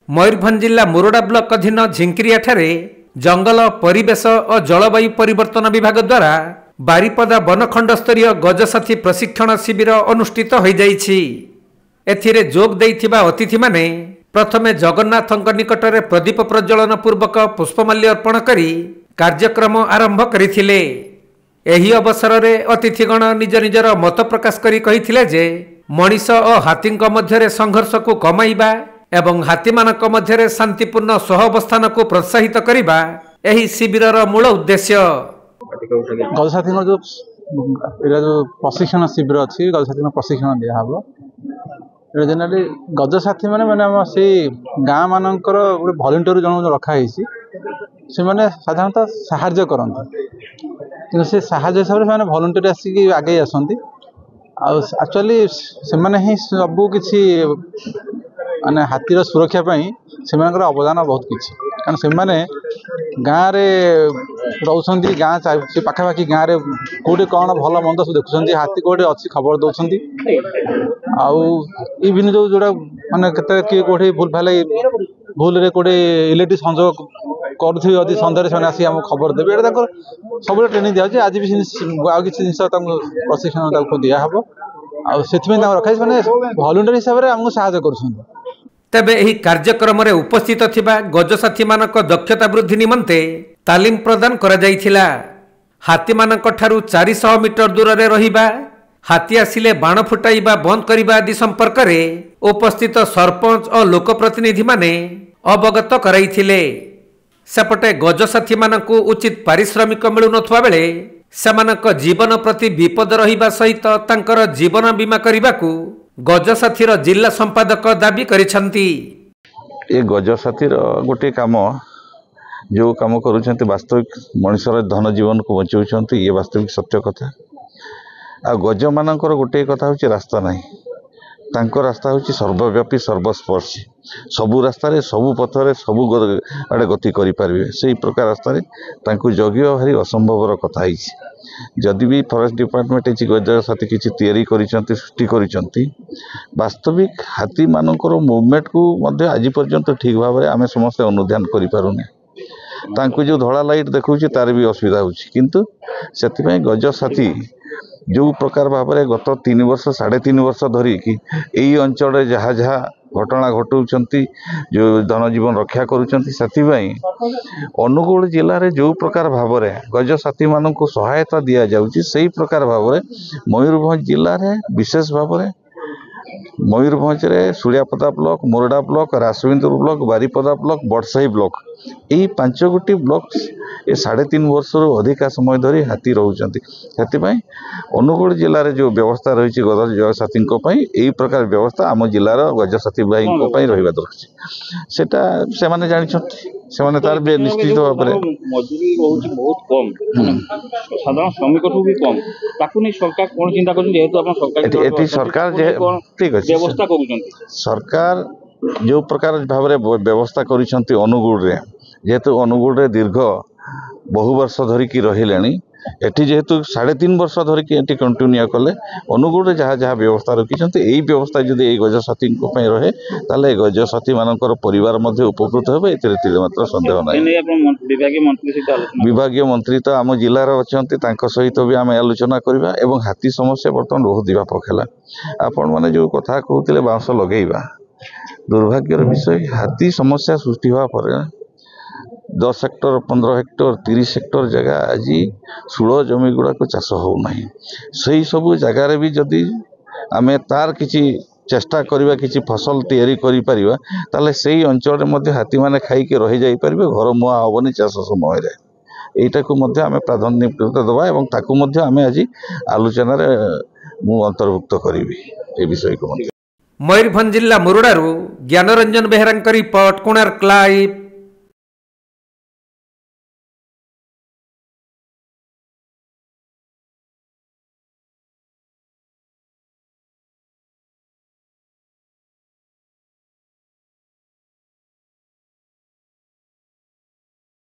मयूरभंज जिला मुरुडा ब्लॉक अधीन झिंकिरिया ठारे जंगल परिवेश और जलवायु परिवर्तन विभाग द्वारा बारिपदा वनखंड स्तरीय गजसाथी प्रशिक्षण शिविर अनुष्ठित हो जाइछि। एथिरे जोग देइथिबा अतिथि माने प्रथमे जगन्नाथଙ୍କ निकटरे प्रदीप प्रज्वलन पूर्वक पुष्पमाल्य अर्पण करी कार्यक्रम आरंभ करिथिले। एही अवसर रे अतिथिगण निज निजर मत प्रकाश करी कहिथिले जे मनीष और हाथीଙ୍କ मध्यरे संघर्ष को कमाइबा एवं हाथीमानक मध्यरे शांतिपूर्ण सहावस्थान को प्रोत्साहित करिबा एही शिविरर मूल उद्देश्य। गजसाथी जो प्रशिक्षण शिविर अच्छी गजसाथी प्रशिक्षण दिया हम जनरली गजसाथी मैंने से गाँ मानकर गोटे भलेंटियर जन रखाई से मैंने साधारणतः साहाय्य करते से साहाय्य हिसाब से भलेंटियर आसिक आगे आसती एक्चुअली से सबू किसी माने हाथीर सुरक्षा से अवदान बहुत किसी कारण से गाँव रोचे गाँ पाखापाखि गाँव में कौटे कौन भल मंद सब देखुं हाथी कौटे अच्छी खबर दौरान आवन जो जोड़ा मानने किए कौटे भूल भाल भूल कौटे इलेक्ट्रिक संजोग करुँगी सन्धार से आसी खबर देवे ये सब ट्रेनिंग दिया आज भी आउ कि जिन प्रशिक्षण दिहब आते रखाई मैंने भलेंटियर हिसाब से आमको साहय कर। तेबे एही कार्यक्रम रे उपस्थित थिबा गजसाथी मानक दक्षता वृद्धि निमंते तालीम प्रदान करा जाइथिला। हाथी मानक ठारू 400 मीटर दूर रे रहिबा हाथी आसिले बाण फुटाइबा बंद करिबा आदि संपर्क रे उपस्थित सरपंच और लोकप्रतिनिधि माने अवगत कराइथिले। सेपटे गजसाथी मानकु उचित पारिश्रमिक मिलु नथुवा बेले सेमानक जीवन प्रति विपद रहिबा सहित तांकर जीवन बीमा करिबाकू गजसाथीर जिला संपादक दाबी करिसंती। ये गजसाथीर गोटे काम जो काम करुछंती वास्तविक मनुष्यर धन जीवन को बचाउछंती ये वास्तविक सत्य कथा। आ गज मानकर गोटे कथा होची रास्ता नहीं तांको रास्ता होची सर्वव्यापी सर्वस्पर्शी सबु रास्ता रे सबु पथरे सबु आड़े गति करि पारिबे सेही प्रकार रास्ता रे तांको जगियो भारी असंभवर कथा हिची। जदि भी फॉरेस्ट डिपार्टमेंट गजसाथी किसी तैयारी करिसंती सृष्टि करिसंती वास्तविक हाथी मानकर मूवमेंट को मध्य आज पर्यंत ठीक भाव में आम समस्त अनुध्यान करि पारुने तांको जो धड़ा लाइट देखुची तार भी असुविधा होची किंतु सेति गजसाथी जो प्रकार भाव में गत 3 वर्ष 3.5 वर्ष धरी कि यही अंचल जहाँ जहाँ घटना घटाऊँच जो धनजीवन रक्षा करुँच अनुगुल जिले में जो प्रकार भाव में गजसाथी मान सहायता दि जाऊँगी से प्रकार भाव में मयूरभंज जिले में विशेष भाव में मयूरभंज रे Suryapada block Muruda block Rasbindur block Baripada block Badsahi block यही 5 गोटी ब्लॉक ये 3.5 वर्ष अधिका समय धरी हाथी रोचंती से अनुगुल जिले में जो व्यवस्था रही गजसाथी यही प्रकार व्यवस्था आम जिलार गजसाथी भाई रहा दरकार सेटा से माने जानिछंती से तार भी निश्चित भाव में मजूरी रोची बहुत कम साधारण श्रमिक भी कम ताकू नहीं सरकार कौन चिंता कर जेहेतु आप सरकार सरकार ठीक अच्छे व्यवस्था कर सरकार जो प्रकार भाव में व्यवस्था करिसंती अनुगुल रे जेहेतु अनुगुल रे दीर्घ बहु वर्ष धरिकी रही एटी जेहेतु 3.5 वर्ष धरिकी एटी कंटिन्यू कले अनुगुल जहाँ जहाँ व्यवस्था रखिंट यही व्यवस्था जब ये गजसाथी रहे ताले गजसाथी मानकर परिवार उपकृत हे ए मात्र संदेह ना। विभागीय मंत्री तो आम जिलार अच्छा सहित भी आम आलोचना करवा एवं हाथी समस्या बर्तमान बहुत व्यापक है। आपण मैंने जो कथा कहते बाउंस लगेगा दुर्भाग्यर विषय हाथी समस्या सृष्टि हवा पर 10 हेक्टर 15 हेक्टर 30 हेक्टर जगह आज षोल जमी गुड़ाक चाष होना से सबू जगार भी जदि आम तार किसी चेष्टा करवा किसी फसल तैयारी करि परिबा ताले सेही अंचल में हाथी माने खाइके रही जाई परिबे घर मुआ हेनी चाष समय यहीटा को आम प्राधान्य देवा और ताकू आम आज आलोचन मु अंतर्भुक्त करी ए विषय को। मयूरभंज जिला मुरुडारू ज्ञानरंजन बेहरा रिपोर्ट कोणार्क लाइव।